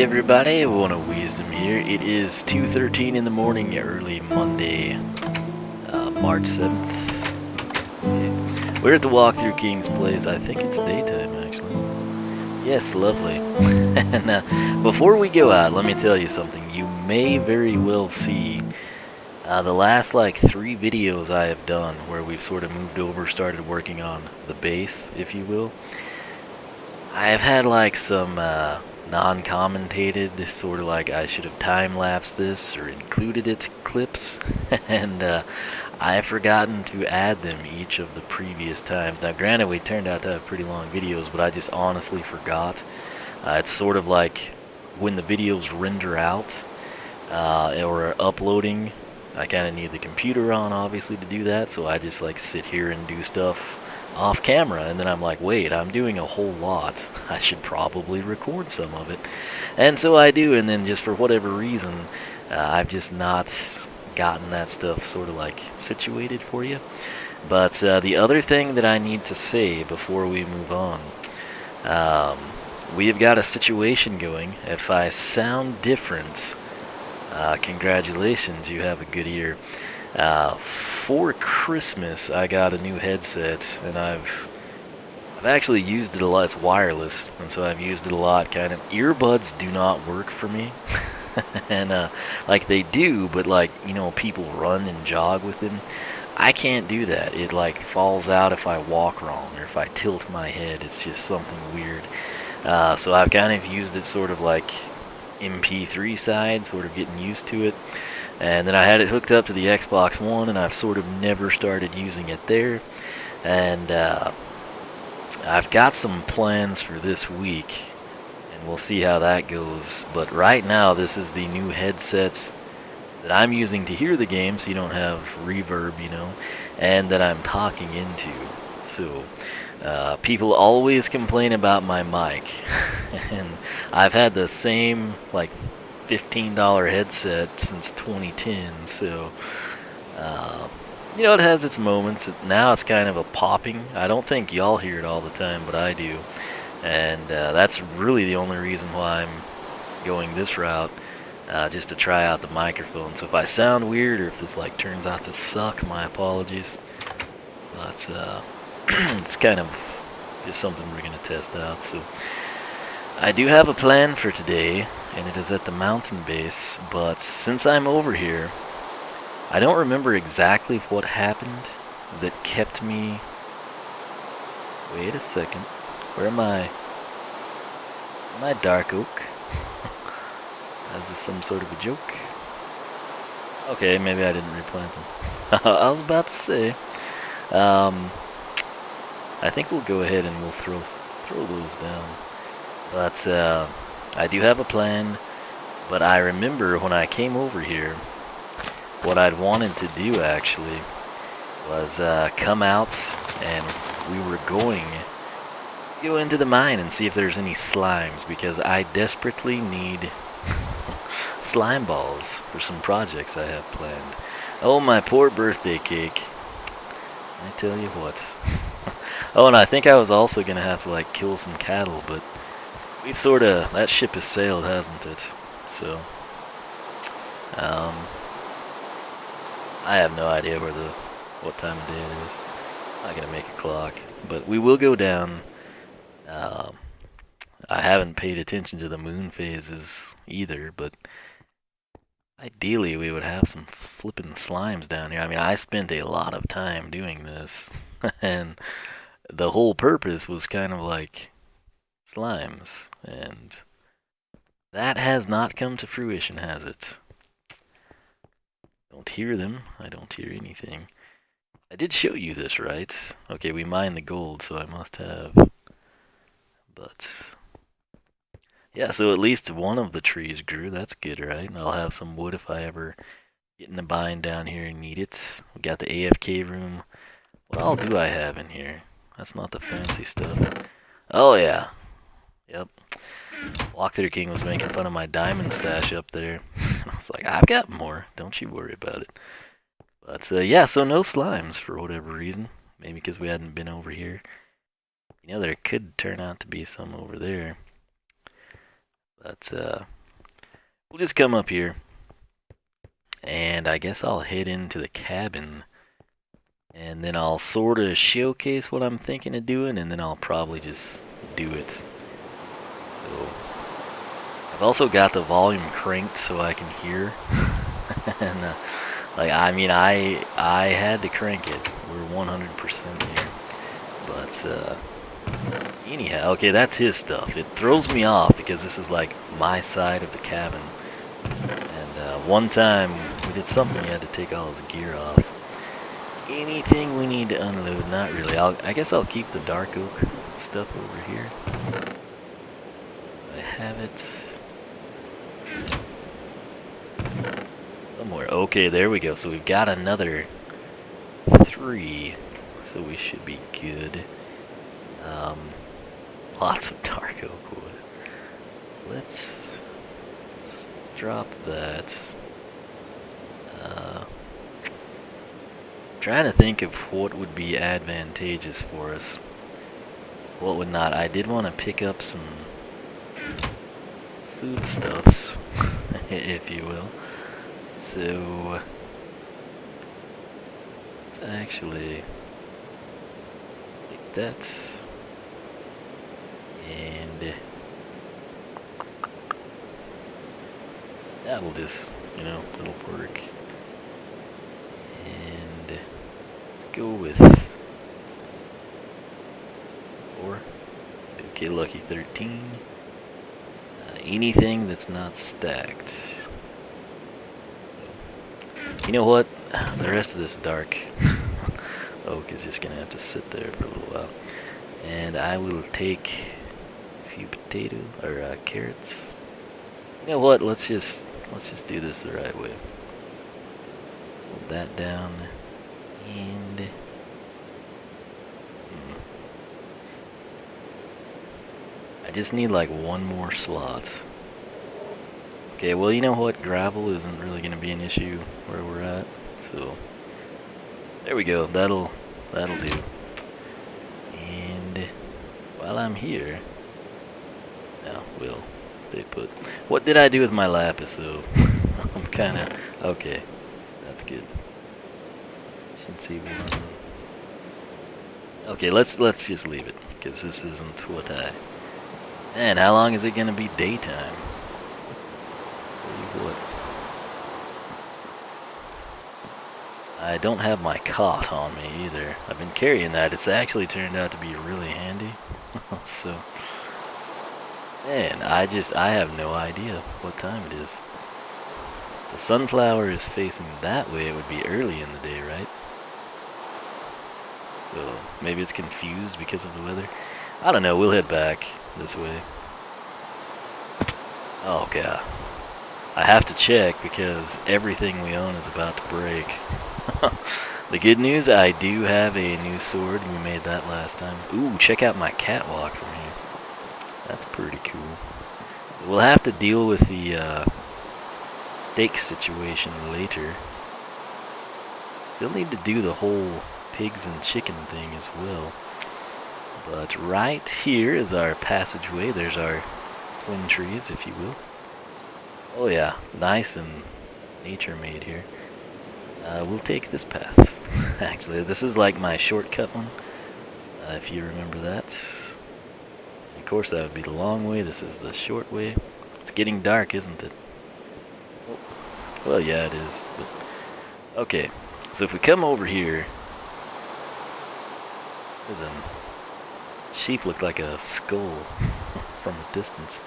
everybody, One of Wisdom here. It is 2:13 in the morning, early Monday, March 7th. We're at the Walkthrough King's place. I think it's daytime, actually. Yes, lovely. And before we go out, let me tell you something. You may very well see the last like 3 videos I have done where we've sort of moved over, started working on the base, if you will. I have had like some non-commentated, this sort of like I should have time-lapsed this or included it clips, and I've forgotten to add them each of the previous times. Now granted, we turned out to have pretty long videos, but I just honestly forgot. It's sort of like when the videos render out or are uploading, I kind of need the computer on obviously to do that, so I just like sit here and do stuff off camera, and then I'm like, wait, I'm doing a whole lot. I should probably record some of it. And so I do, and then just for whatever reason, I've just not gotten that stuff sort of like situated for you. But the other thing that I need to say before we move on, we have got a situation going. If I sound different, congratulations, you have a good ear. For Christmas, I got a new headset, and I've actually used it a lot. It's wireless, and so I've used it a lot. Kind of earbuds do not work for me, and like they do, but like people run and jog with them. I can't do that. It like falls out if I walk wrong or if I tilt my head. It's just something weird. So I've kind of used it sort of like MP3 side, sort of getting used to it. And then I had it hooked up to the Xbox One, and I've sort of never started using it there. And I've got some plans for this week, and we'll see how that goes. But right now, this is the new headset that I'm using to hear the game, so you don't have reverb, and that I'm talking into. So people always complain about my mic, and I've had the same, like, $15 headset since 2010, so it has its moments. Now it's kind of a popping. I don't think y'all hear it all the time, but I do, and that's really the only reason why I'm going this route, just to try out the microphone. So if I sound weird or if this like turns out to suck, my apologies. But it's kind of just something we're gonna test out. So I do have a plan for today, and it is at the mountain base, but since I'm over here, I don't remember exactly what happened that kept me... Wait a second. Where am I? Am I dark oak? Is this some sort of a joke? Okay, maybe I didn't replant them. I was about to say. I think we'll go ahead and we'll throw those down. But I do have a plan, but I remember when I came over here, what I'd wanted to do actually was come out, and we were going to go into the mine and see if there's any slimes, because I desperately need slime balls for some projects I have planned. Oh, my poor birthday cake. I tell you what. Oh, and I think I was also going to have to like kill some cattle, but we've sort of, that ship has sailed, hasn't it? So, I have no idea what time of day it is. I'm not gonna make a clock, but we will go down. I haven't paid attention to the moon phases either, but ideally we would have some flippin' slimes down here. I mean, I spent a lot of time doing this, and the whole purpose was kind of like slimes, and that has not come to fruition, has it? Don't hear them. I don't hear anything. I did show you this, right? Okay, we mined the gold, so I must have. But yeah, so at least one of the trees grew. That's good, right? And I'll have some wood if I ever get in a bind down here and need it. We got the AFK room. What all do I have in here? That's not the fancy stuff. Oh yeah. Yep. Walkthrough King was making fun of my diamond stash up there. I was like, I've got more. Don't you worry about it. But yeah, so no slimes for whatever reason. Maybe because we hadn't been over here. There could turn out to be some over there. But we'll just come up here. And I guess I'll head into the cabin. And then I'll sort of showcase what I'm thinking of doing, and then I'll probably just do it. So, I've also got the volume cranked so I can hear. And, like, I mean, I had to crank it. We're 100% here. But, anyhow, okay, that's his stuff. It throws me off because this is, like, my side of the cabin. And, one time, we did something, you had to take all his gear off. Anything we need to unload? Not really. I guess I'll keep the dark oak stuff over here. I have it somewhere. Okay, there we go. So we've got another 3, so we should be good. Lots of dark oak wood. Let's drop that. Trying to think of what would be advantageous for us. What would not. I did want to pick up some foodstuffs, if you will. So let's actually take that. And that will just, you know, it'll work. And let's go with 4. Okay, lucky 13. Anything that's not stacked. You know what? The rest of this dark oak is just gonna have to sit there for a little while. And I will take a few potato or carrots. You know what? Let's just do this the right way. Hold that down, and I just need like one more slot. Okay, well, you know what? Gravel isn't really going to be an issue where we're at, so there we go. That'll do. And while I'm here, now we'll stay put. What did I do with my lapis though? I'm kind of okay. That's good. Should see one. Okay, let's just leave it because this isn't what I. And how long is it gonna be daytime? What? I don't have my cot on me either. I've been carrying that. It's actually turned out to be really handy. So, man, I have no idea what time it is. The sunflower is facing that way. It would be early in the day, right? So maybe it's confused because of the weather. I don't know. We'll head back this way. Oh god, I have to check because everything we own is about to break. The good news, I do have a new sword. We made that last time. Ooh, check out my catwalk from here. That's pretty cool. We'll have to deal with the steak situation later. Still need to do the whole pigs and chicken thing as well. But right here is our passageway. There's our twin trees, if you will. Oh yeah, nice and nature made here. We'll take this path. Actually, this is like my shortcut one, if you remember that. Of course, that would be the long way. This is the short way. It's getting dark, isn't it? Oh. Well, yeah, it is. But okay, so if we come over here, there's a sheep looked like a skull from a distance.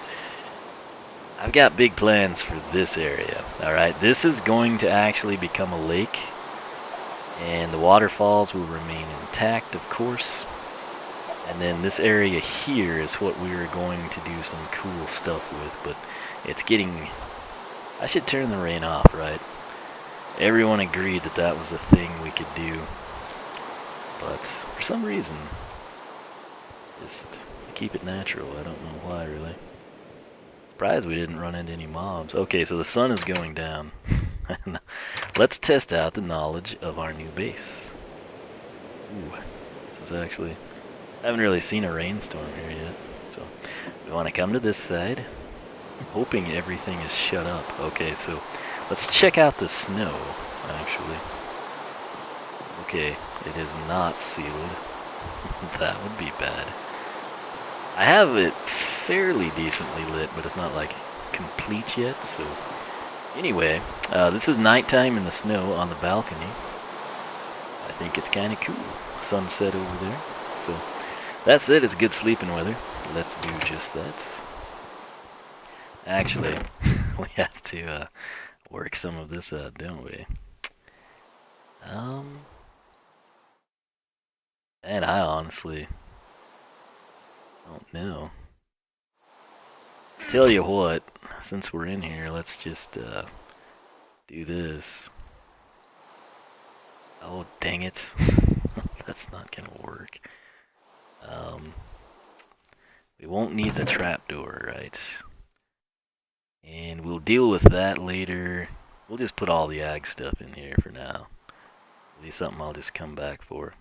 I've got big plans for this area. Alright, this is going to actually become a lake, and the waterfalls will remain intact, of course. And then this area here is what we are going to do some cool stuff with, but it's getting... I should turn the rain off, right? Everyone agreed that that was a thing we could do, but for some reason, just keep it natural. I don't know why, really. Surprised we didn't run into any mobs. Okay, so the sun is going down. Let's test out the knowledge of our new base. Ooh, this is actually... I haven't really seen a rainstorm here yet. So, we want to come to this side. hoping everything is shut up. Okay, so let's check out the snow, actually. Okay, it is not sealed. That would be bad. I have it fairly decently lit, but it's not like complete yet, so anyway, this is nighttime in the snow on the balcony. I think it's kind of cool. Sunset over there. So that's it. It's good sleeping weather. Let's do just that. Actually, we have to work some of this out, don't we? And I honestly don't know. Tell you what, since we're in here, let's just do this. Oh, dang it. That's not gonna work. We won't need the trapdoor, right? And we'll deal with that later. We'll just put all the ag stuff in here for now. At least something I'll just come back for.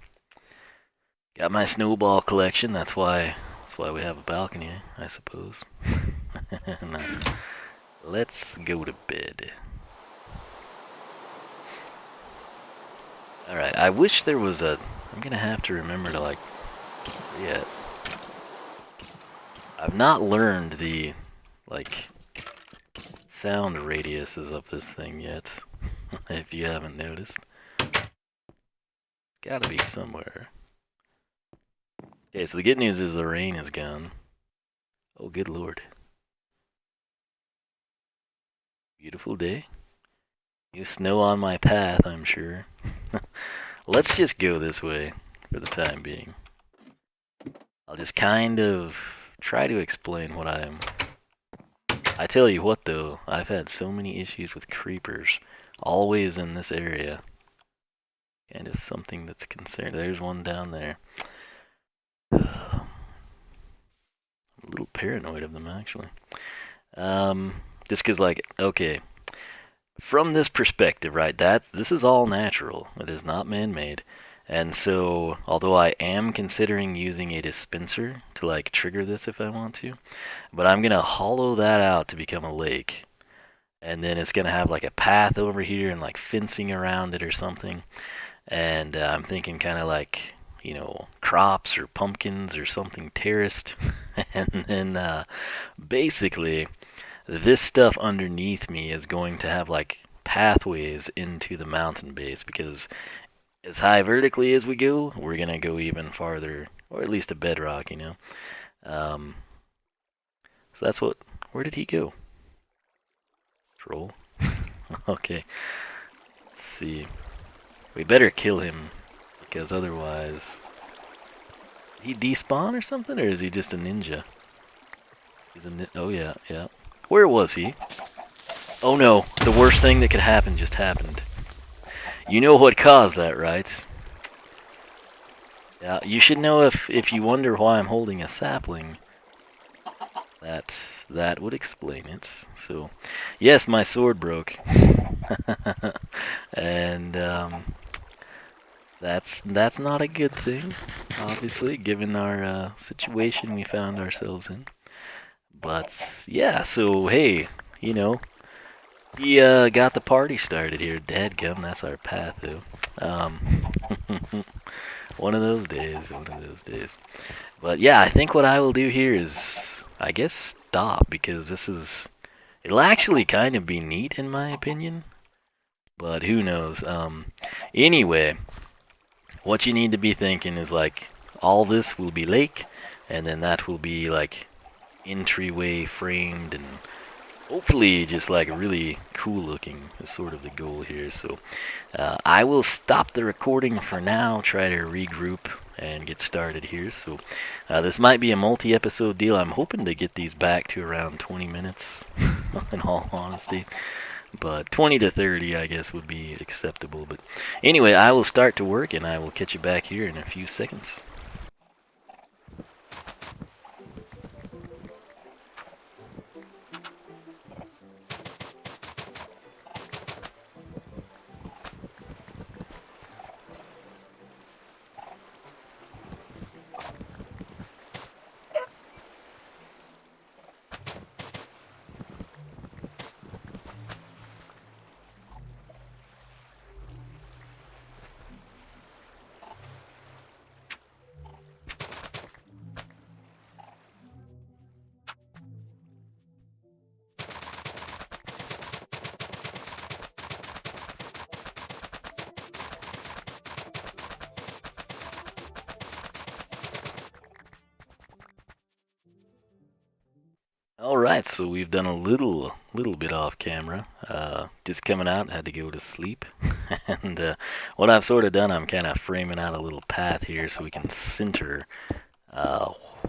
Got my snowball collection, that's why we have a balcony, I suppose. Now, let's go to bed. Alright, I wish there was a... I'm gonna have to remember to, like... Yeah. I've not learned the, like, sound radiuses of this thing yet. If you haven't noticed. Gotta be somewhere. Okay, so the good news is the rain is gone. Oh, good lord. Beautiful day. New snow on my path, I'm sure. Let's just go this way for the time being. I'll just kind of try to explain what I'm... I tell you what though, I've had so many issues with creepers, always in this area. Kind of something that's concerned. There's one down there. I'm a little paranoid of them, actually. Just because, like, okay, from this perspective, right, this is all natural. It is not man-made. And so, although I am considering using a dispenser to, like, trigger this if I want to, but I'm going to hollow that out to become a lake. And then it's going to have, like, a path over here and, like, fencing around it or something. And I'm thinking kind of like, you know, crops or pumpkins or something terraced. And then basically, this stuff underneath me is going to have like pathways into the mountain base, because as high vertically as we go, we're going to go even farther, or at least to bedrock, you know. So that's what... Where did he go? Troll. Okay. Let's see. We better kill him, because otherwise... Did he despawn or something, or is he just a ninja? He's a oh yeah, yeah. Where was he? Oh no, the worst thing that could happen just happened. You know what caused that, right? Yeah, you should know if you wonder why I'm holding a sapling. That would explain it. So, yes, my sword broke. And that's not a good thing, obviously, given our situation we found ourselves in. But yeah, so hey, you know, he got the party started here. Dadgum, that's our path, though. One of those days, one of those days. But yeah, I think what I will do here is, I guess, stop, because this is... It'll actually kind of be neat, in my opinion. But who knows. Anyway, what you need to be thinking is, like, all this will be lake, and then that will be, like, entryway framed, and hopefully just, like, really cool looking is sort of the goal here. So I will stop the recording for now, try to regroup and get started here. So this might be a multi-episode deal. I'm hoping to get these back to around 20 minutes, in all honesty. But 20 to 30, I guess, would be acceptable. But anyway, I will start to work, and I will catch you back here in a few seconds. Alright, so we've done a little bit off camera. Just coming out, had to go to sleep. And what I've sort of done, I'm kind of framing out a little path here so we can center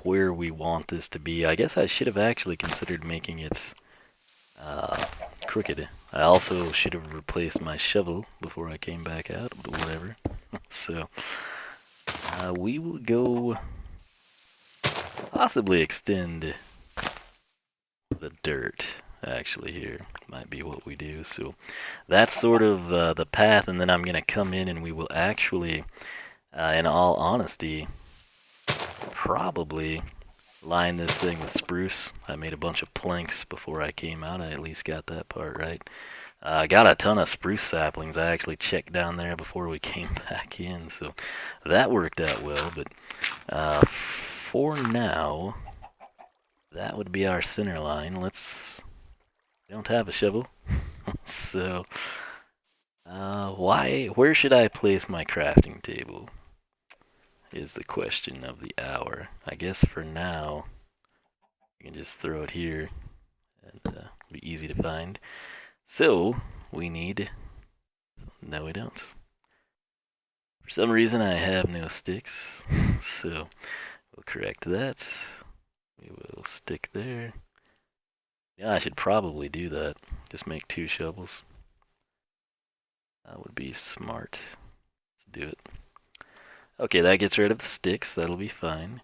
where we want this to be. I guess I should have actually considered making it crooked. I also should have replaced my shovel before I came back out, but whatever. So we will go possibly extend the dirt actually here might be what we do. So that's sort of the path, and then I'm gonna come in and we will actually in all honesty probably line this thing with spruce. I made a bunch of planks before I came out. I at least got that part right. I got a ton of spruce saplings. I actually checked down there before we came back in, so that worked out well. But for now, that would be our center line. We don't have a shovel. So, where should I place my crafting table? Is the question of the hour. I guess for now, you can just throw it here, and be easy to find. So, we need... No, we don't. For some reason, I have no sticks, so we'll correct that. We will stick there. Yeah, I should probably do that. Just make 2 shovels. That would be smart. Let's do it. Okay, that gets rid of the sticks. That'll be fine.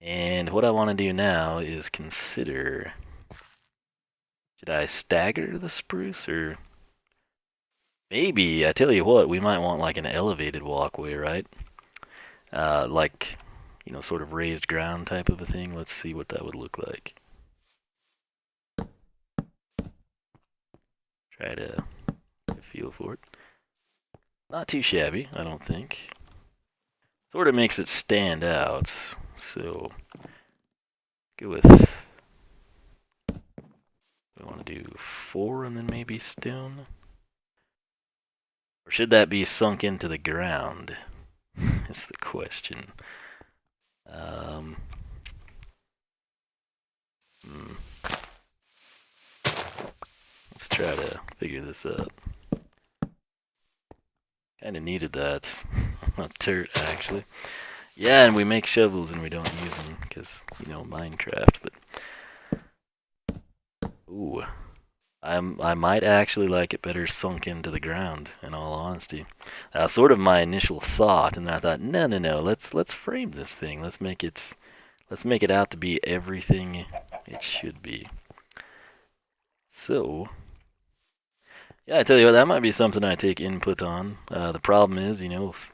And what I want to do now is consider... Should I stagger the spruce, or... Maybe, I tell you what, we might want like an elevated walkway, right? Like... You know, sort of raised ground type of a thing. Let's see what that would look like. Try to get a feel for it. Not too shabby, I don't think. Sort of makes it stand out. So, go with... We want to do 4 and then maybe stone? Or should that be sunk into the ground? That's the question. Let's try to figure this out. Kinda needed that. Not dirt, actually. Yeah, and we make shovels and we don't use them because, you know, Minecraft, but... Ooh. I might actually like it better sunk into the ground, in all honesty. That was sort of my initial thought, and then I thought, no, let's frame this thing. Let's make it out to be everything it should be. So, yeah, I tell you what, that might be something I take input on. The problem is, you know, if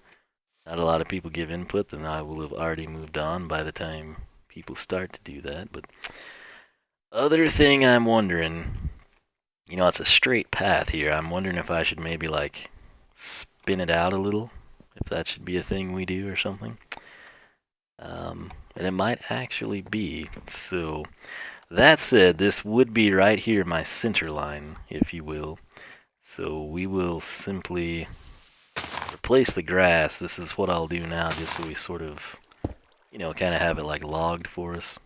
not a lot of people give input, then I will have already moved on by the time people start to do that. But other thing I'm wondering... You know, it's a straight path here. I'm wondering if I should maybe, like, spin it out a little. If that should be a thing we do or something. And it might actually be. So, that said, this would be right here, my center line, if you will. So, we will simply replace the grass. This is what I'll do now, just so we sort of, you know, kind of have it, like, logged for us.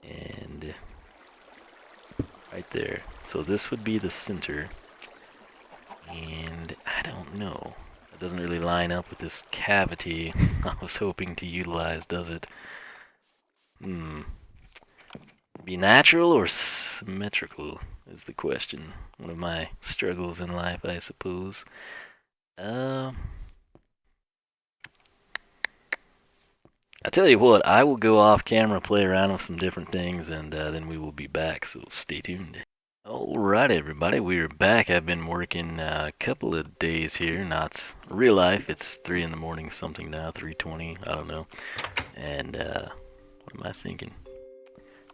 And... right there. So this would be the center. And I don't know. It doesn't really line up with this cavity I was hoping to utilize, does it? Be natural or symmetrical is the question. One of my struggles in life, I suppose. I tell you what, I will go off camera, play around with some different things, and then we will be back, so stay tuned. Alright everybody, we're back. I've been working a couple of days here, not real life. It's 3 in the morning something now, 3:20, I don't know. And what am I thinking?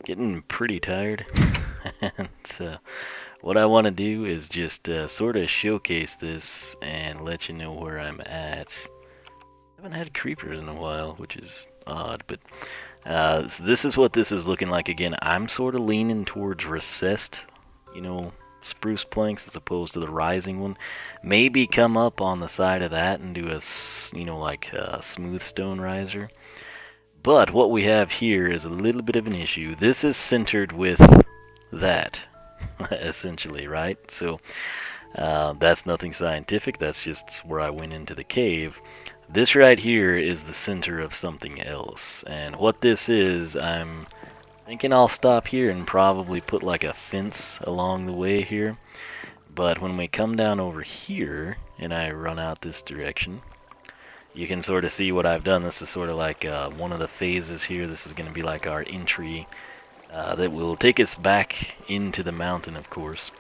Getting pretty tired. And what I want to do is just sort of showcase this and let you know where I'm at. I haven't had creepers in a while, which is odd, but so this is what this is looking like. Again, I'm sort of leaning towards recessed, you know, spruce planks as opposed to the rising one. Maybe come up on the side of that and do a, you know, like a smooth stone riser. But what we have here is a little bit of an issue. This is centered with that, essentially, right? So that's nothing scientific. That's just where I went into the cave. This right here is the center of something else. And what this is, I'm thinking I'll stop here and probably put like a fence along the way here. But when we come down over here and I run out this direction, you can sort of see what I've done. This is sort of like one of the phases here. This is going to be like our entry that will take us back into the mountain, of course.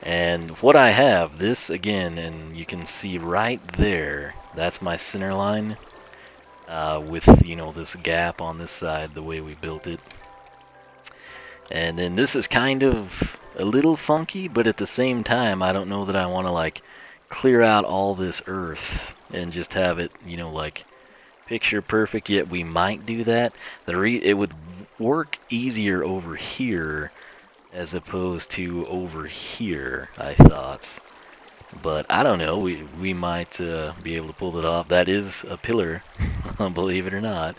And what I have, this again, and you can see right there, that's my center line with, you know, this gap on this side, the way we built it. And then this is kind of a little funky, but at the same time, I don't know that I want to like clear out all this earth and just have it, you know, like picture perfect. Yet we might do that. It would work easier over here as opposed to over here, I thought. But I don't know, we might be able to pull it off. That is a pillar, believe it or not.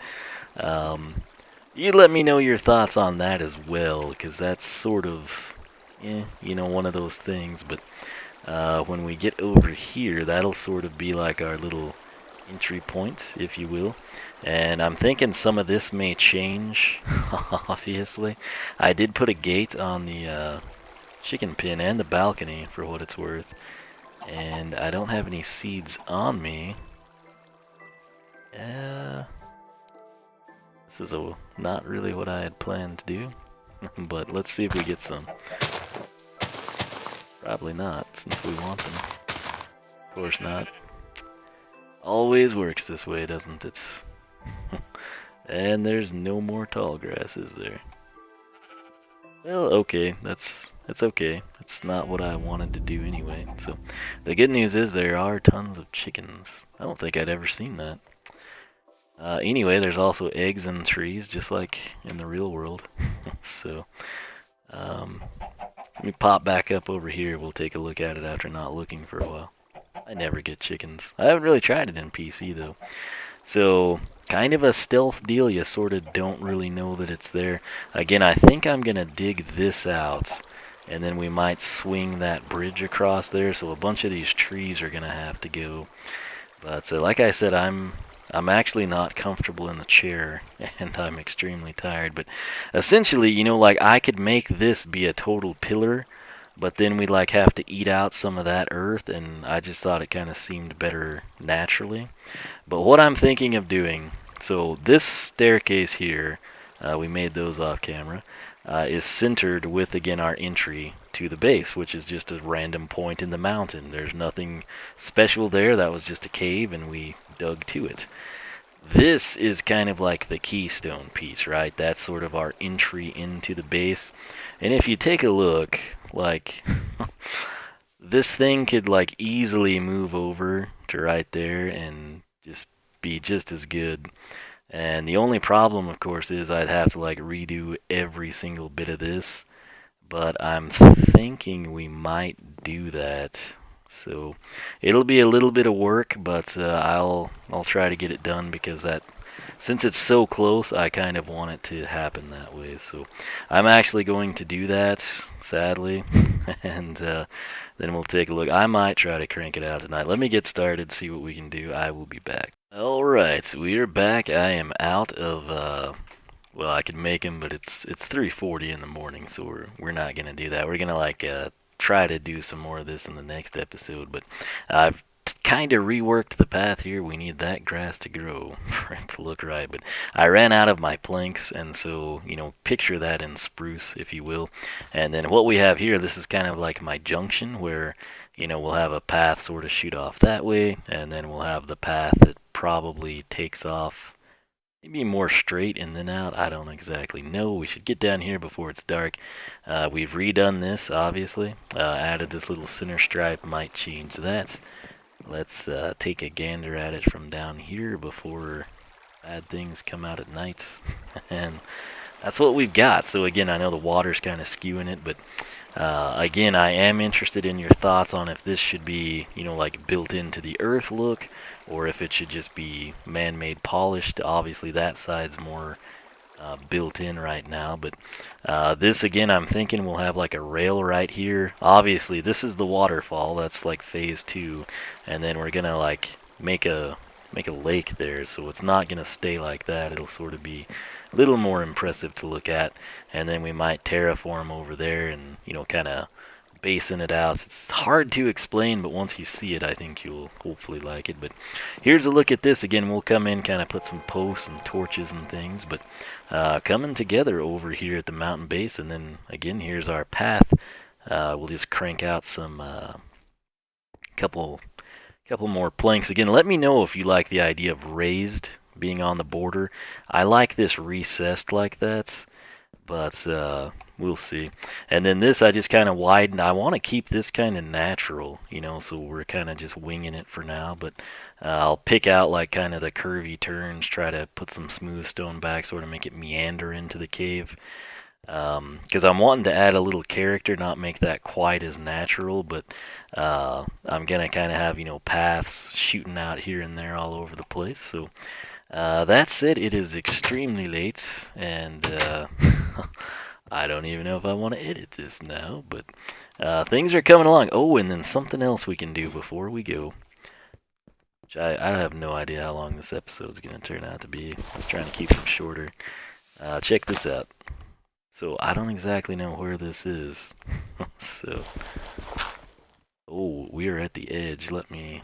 You let me know your thoughts on that as well, because that's sort of, you know, one of those things. But when we get over here, that'll sort of be like our little entry point, if you will. And I'm thinking some of this may change, obviously. I did put a gate on the chicken pen and the balcony, for what it's worth. And I don't have any seeds on me. This is not really what I had planned to do. But let's see if we get some. Probably not, since we want them. Of course not. Always works this way, doesn't it? And there's no more tall grass, is there? Well, okay, that's okay. It's not what I wanted to do anyway. So, the good news is there are tons of chickens. I don't think I'd ever seen that. Anyway, there's also eggs in trees, just like in the real world. So, let me pop back up over here. We'll take a look at it after not looking for a while. I never get chickens. I haven't really tried it in PC, though. So, kind of a stealth deal. You sort of don't really know that it's there. Again, I think I'm going to dig this out, and then we might swing that bridge across there. So a bunch of these trees are going to have to go. But so, like I said, I'm actually not comfortable in the chair, and I'm extremely tired. But essentially, you know, like I could make this be a total pillar, but then we'd like have to eat out some of that earth, and I just thought it kind of seemed better naturally. But what I'm thinking of doing, so this staircase here, we made those off camera, is centered with, again, our entry to the base, which is just a random point in the mountain. There's nothing special there. That was just a cave, and we dug to it. This is kind of like the keystone piece, right? That's sort of our entry into the base. And if you take a look, like, this thing could like easily move over to right there and just be just as good. And the only problem, of course, is I'd have to like redo every single bit of this. But I'm thinking we might do that. So it'll be a little bit of work, but I'll try to get it done, because that, since it's so close, I kind of want it to happen that way. So I'm actually going to do that, sadly, and then we'll take a look. I might try to crank it out tonight. Let me get started, see what we can do. I will be back. Alright, so we are back. I am out of, well, I could make them, but it's 3:40 in the morning, so we're not going to do that. We're going to like try to do some more of this in the next episode, but I've kind of reworked the path here. We need that grass to grow for it to look right, but I ran out of my planks, and so, you know, picture that in spruce, if you will. And then what we have here, this is kind of like my junction, where, you know, we'll have a path sort of shoot off that way, and then we'll have the path that probably takes off maybe more straight and then out. I don't exactly know. We should get down here before it's dark. We've redone this, obviously. Added this little center stripe, might change that. Let's take a gander at it from down here before bad things come out at night. And that's what we've got. So again, I know the water's kind of skewing it, but Again, I am interested in your thoughts on if this should be, you know, like built into the earth look, or if it should just be man-made polished. Obviously, that side's more built in right now, but this again, I'm thinking we'll have like a rail right here. Obviously, this is the waterfall. That's like phase 2, and then we're gonna like make a lake there, so it's not gonna stay like that. It'll sort of be a little more impressive to look at, and then we might terraform over there and, you know, kind of basin it out. It's hard to explain, but once you see it, I think you'll hopefully like it. But here's a look at this. Again, we'll come in, kind of put some posts and torches and things, but coming together over here at the mountain base. And then again, here's our path. We'll just crank out some couple more planks. Again, let me know if you like the idea of raised being on the border. I like this recessed like that, but we'll see. And then this, I just kind of widened. I want to keep this kind of natural, you know, so we're kind of just winging it for now. But I'll pick out like kind of the curvy turns, try to put some smooth stone back, sort of make it meander into the cave. Because I'm wanting to add a little character, not make that quite as natural, but I'm going to kind of have, you know, paths shooting out here and there all over the place. So that's it. It is extremely late, and I don't even know if I want to edit this now, but things are coming along. Oh, and then something else we can do before we go. Which I have no idea how long this episode is going to turn out to be. I was trying to keep them shorter. Check this out. So I don't exactly know where this is. So, oh, we are at the edge. Let me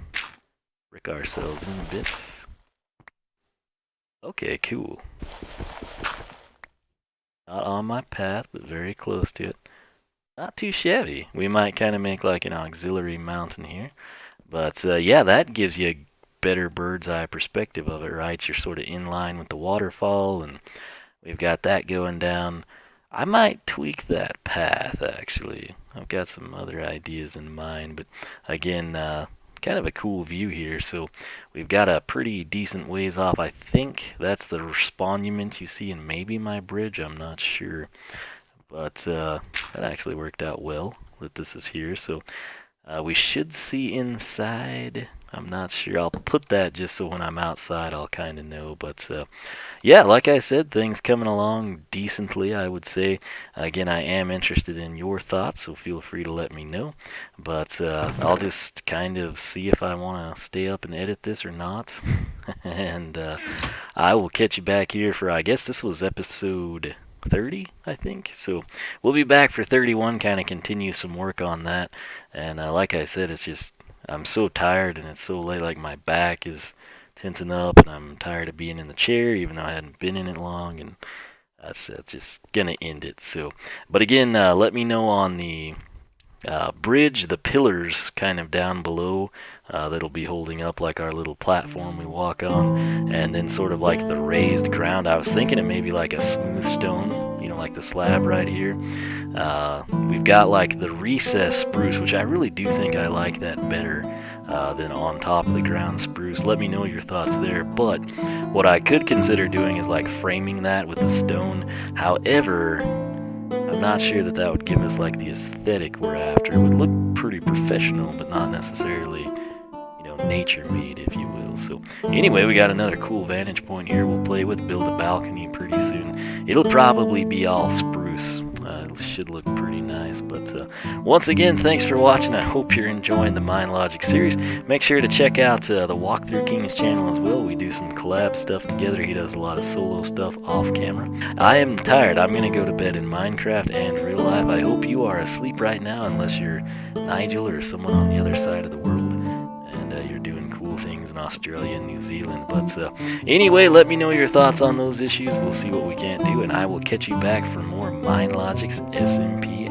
brick ourselves in bits. Okay, cool. Not on my path, but very close to it. Not too shabby. We might kind of make like an auxiliary mountain here. But yeah, that gives you a better bird's eye perspective of it, right? You're sort of in line with the waterfall, and we've got that going down. I might tweak that path, actually. I've got some other ideas in mind, but again, kind of a cool view here. So we've got a pretty decent ways off. I think that's the monument you see, and maybe my bridge. I'm not sure, but that actually worked out well that this is here. So we should see inside. I'm not sure. I'll put that just so when I'm outside I'll kind of know. But yeah, like I said, things coming along decently, I would say. Again, I am interested in your thoughts, so feel free to let me know. But I'll just kind of see if I want to stay up and edit this or not. And I will catch you back here for, I guess this was episode 30, I think. So we'll be back for 31, kind of continue some work on that. And like I said, it's just, I'm so tired and it's so late, like my back is tensing up and I'm tired of being in the chair even though I hadn't been in it long, and that's just gonna end it. So, but again, let me know on the bridge, the pillars kind of down below that'll be holding up like our little platform we walk on, and then sort of like the raised ground. I was thinking it maybe like a smooth stone, you know, like the slab right here. We've got like the recessed spruce, which I really do think I like that better than on top of the ground spruce. Let me know your thoughts there. But what I could consider doing is like framing that with the stone. However, I'm not sure that that would give us like the aesthetic we're after. It would look pretty professional, but not necessarily, you know, nature made, if you will. So anyway, we got another cool vantage point here we'll play with, build a balcony pretty soon. It'll probably be all spruce. It should look pretty nice. But once again, thanks for watching. I hope you're enjoying the Minelogix series. Make sure to check out the Walkthrough King's channel as well. We do some collab stuff together. He does a lot of solo stuff off camera. I am tired. I'm going to go to bed in Minecraft and real life. I hope you are asleep right now, unless you're Nigel or someone on the other side of the world and you're doing cool things in Australia and New Zealand. But anyway, let me know your thoughts on those issues. We'll see what we can't do, and I will catch you back for more Minelogix SMP